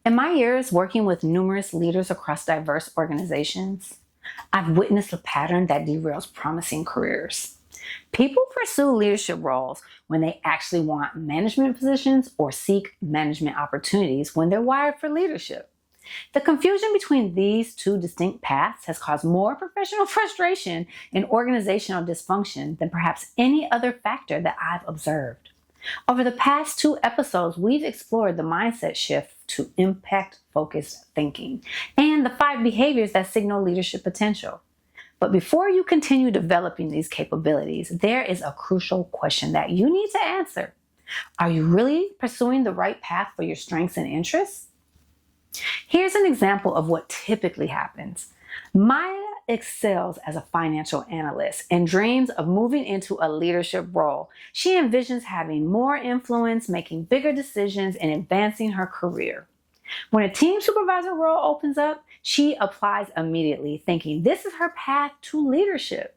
In my years working with numerous leaders across diverse organizations, I've witnessed a pattern that derails promising careers. People pursue leadership roles when they actually want management positions or seek management opportunities when they're wired for leadership. The confusion between these two distinct paths has caused more professional frustration and organizational dysfunction than perhaps any other factor that I've observed. Over the past 2 episodes, we've explored the mindset shift to impact-focused thinking and the 5 behaviors that signal leadership potential. But before you continue developing these capabilities, there is a crucial question that you need to answer. Are you really pursuing the right path for your strengths and interests? Here's an example of what typically happens. Maya excels as a financial analyst and dreams of moving into a leadership role. She envisions having more influence, making bigger decisions, and advancing her career. When a team supervisor role opens up, she applies immediately, thinking this is her path to leadership.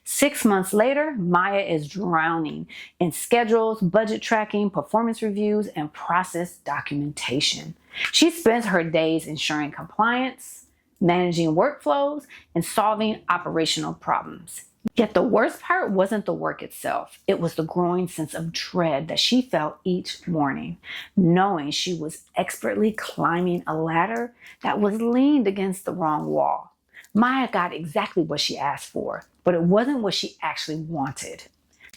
6 months later, Maya is drowning in schedules, budget tracking, performance reviews, and process documentation. She spends her days ensuring compliance, managing workflows, and solving operational problems. Yet the worst part wasn't the work itself. It was the growing sense of dread that she felt each morning, knowing she was expertly climbing a ladder that was leaned against the wrong wall. Maya got exactly what she asked for, but it wasn't what she actually wanted.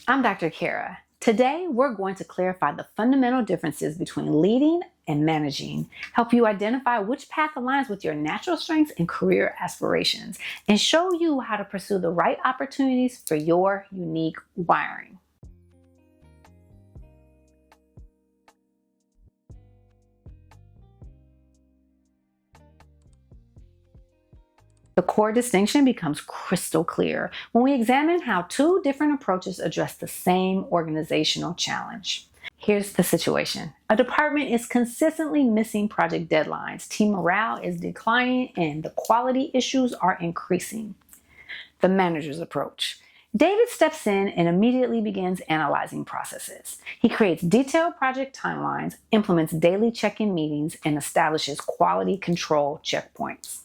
I'm Dr. Cara. Today, we're going to clarify the fundamental differences between leading and managing, help you identify which path aligns with your natural strengths and career aspirations, and show you how to pursue the right opportunities for your unique wiring. The core distinction becomes crystal clear when we examine how 2 different approaches address the same organizational challenge. Here's the situation. A department is consistently missing project deadlines, team morale is declining, and the quality issues are increasing. The manager's approach. David steps in and immediately begins analyzing processes. He creates detailed project timelines, implements daily check-in meetings, and establishes quality control checkpoints.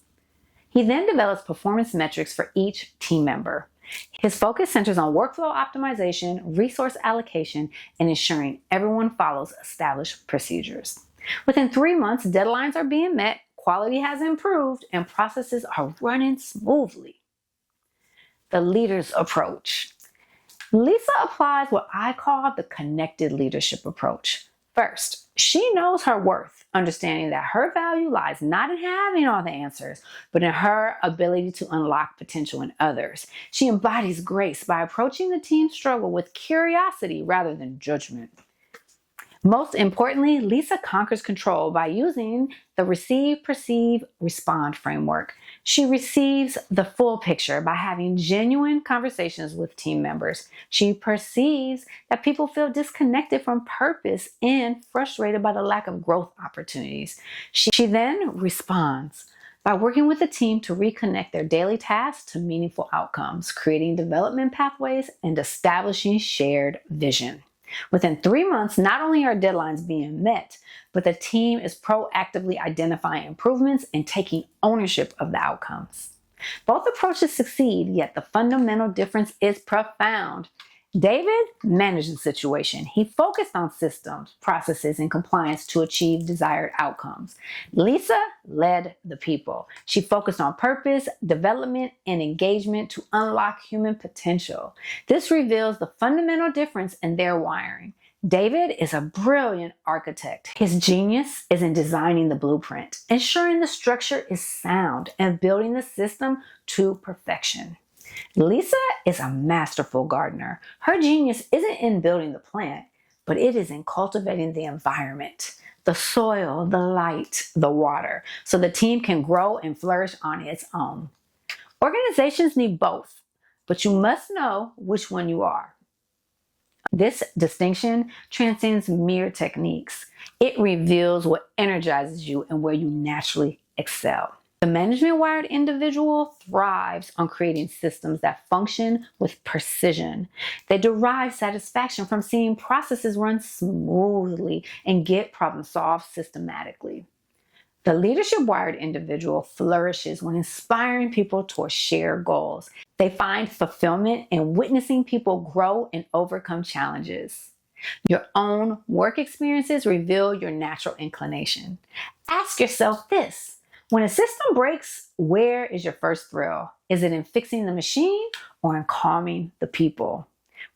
He then develops performance metrics for each team member. His focus centers on workflow optimization, resource allocation, and ensuring everyone follows established procedures. Within 3 months, deadlines are being met, quality has improved, and processes are running smoothly. The leader's approach. Lisa applies what I call the connected leadership approach. First, she knows her worth, understanding that her value lies not in having all the answers, but in her ability to unlock potential in others. She embodies grace by approaching the team's struggle with curiosity rather than judgment. Most importantly, Lisa conquers control by using the receive, perceive, respond framework. She receives the full picture by having genuine conversations with team members. She perceives that people feel disconnected from purpose and frustrated by the lack of growth opportunities. She then responds by working with the team to reconnect their daily tasks to meaningful outcomes, creating development pathways, and establishing shared vision. Within 3 months, not only are deadlines being met, but the team is proactively identifying improvements and taking ownership of the outcomes. Both approaches succeed, yet the fundamental difference is profound. David managed the situation. He focused on systems, processes, and compliance to achieve desired outcomes. Lisa led the people. She focused on purpose, development, and engagement to unlock human potential. This reveals the fundamental difference in their wiring. David is a brilliant architect. His genius is in designing the blueprint, ensuring the structure is sound, and building the system to perfection. Lisa is a masterful gardener. Her genius isn't in building the plant, but it is in cultivating the environment, the soil, the light, the water, so the team can grow and flourish on its own. Organizations need both, but you must know which one you are. This distinction transcends mere techniques. It reveals what energizes you and where you naturally excel. The management-wired individual thrives on creating systems that function with precision. They derive satisfaction from seeing processes run smoothly and get problem solved systematically. The leadership wired individual flourishes when inspiring people towards shared goals. They find fulfillment in witnessing people grow and overcome challenges. Your own work experiences reveal your natural inclination. Ask yourself this: when a system breaks, where is your first thrill? Is it in fixing the machine or in calming the people?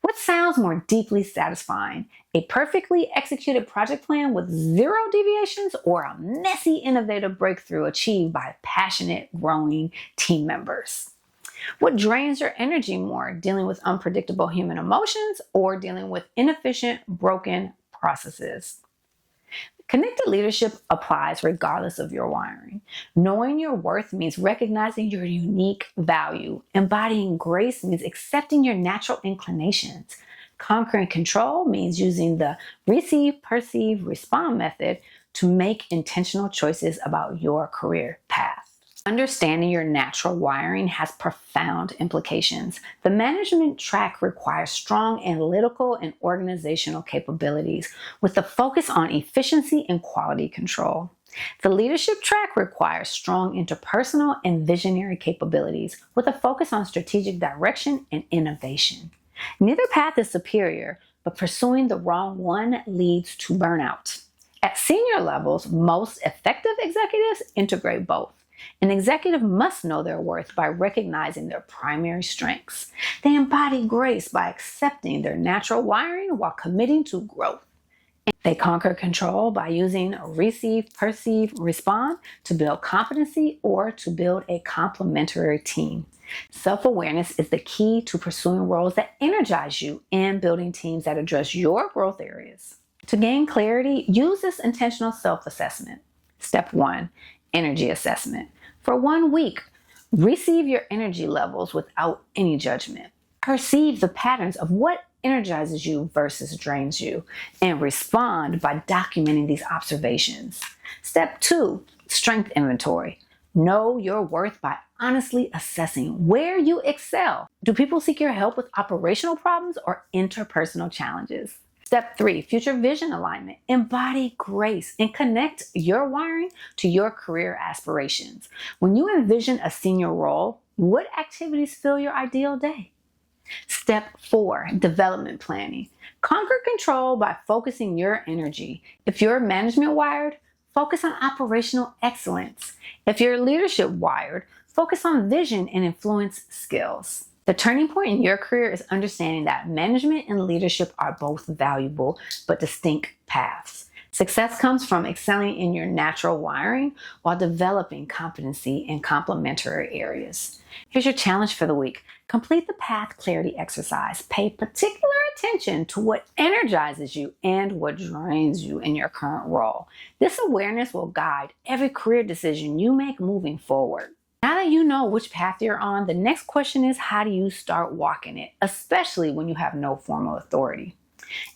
What sounds more deeply satisfying? A perfectly executed project plan with zero deviations, or a messy, innovative breakthrough achieved by passionate, growing team members? What drains your energy more, dealing with unpredictable human emotions or dealing with inefficient, broken processes? Connected leadership applies regardless of your wiring. Knowing your worth means recognizing your unique value. Embodying grace means accepting your natural inclinations. Conquering control means using the receive, perceive, respond method to make intentional choices about your career path. Understanding your natural wiring has profound implications. The management track requires strong analytical and organizational capabilities with a focus on efficiency and quality control. The leadership track requires strong interpersonal and visionary capabilities with a focus on strategic direction and innovation. Neither path is superior, but pursuing the wrong one leads to burnout. At senior levels, most effective executives integrate both. An executive must know their worth by recognizing their primary strengths. They embody grace by accepting their natural wiring while committing to growth. They conquer control by using receive, perceive, respond to build competency or to build a complementary team. Self-awareness is the key to pursuing roles that energize you and building teams that address your growth areas. To gain clarity, use this intentional self-assessment. Step 1. Energy assessment. For 1 week, receive your energy levels without any judgment. Perceive the patterns of what energizes you versus drains you, and respond by documenting these observations. Step 2, strength inventory. Know your worth by honestly assessing where you excel. Do people seek your help with operational problems or interpersonal challenges? Step 3, future vision alignment. Embody grace and connect your wiring to your career aspirations. When you envision a senior role, what activities fill your ideal day? Step 4, development planning. Conquer control by focusing your energy. If you're management wired, focus on operational excellence. If you're leadership wired, focus on vision and influence skills. The turning point in your career is understanding that management and leadership are both valuable but distinct paths. Success comes from excelling in your natural wiring while developing competency in complementary areas. Here's your challenge for the week. Complete the path clarity exercise. Pay particular attention to what energizes you and what drains you in your current role. This awareness will guide every career decision you make moving forward. Now that you know which path you're on, the next question is, how do you start walking it, especially when you have no formal authority?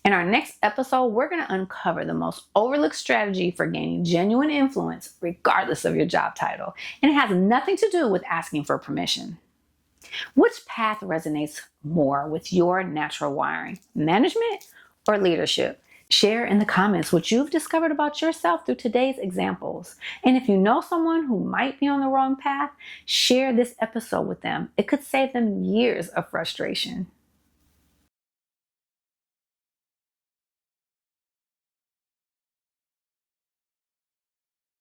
In our next episode, we're going to uncover the most overlooked strategy for gaining genuine influence, regardless of your job title. And it has nothing to do with asking for permission. Which path resonates more with your natural wiring, management or leadership? Share in the comments what you've discovered about yourself through today's examples. And if you know someone who might be on the wrong path, share this episode with them. It could save them years of frustration.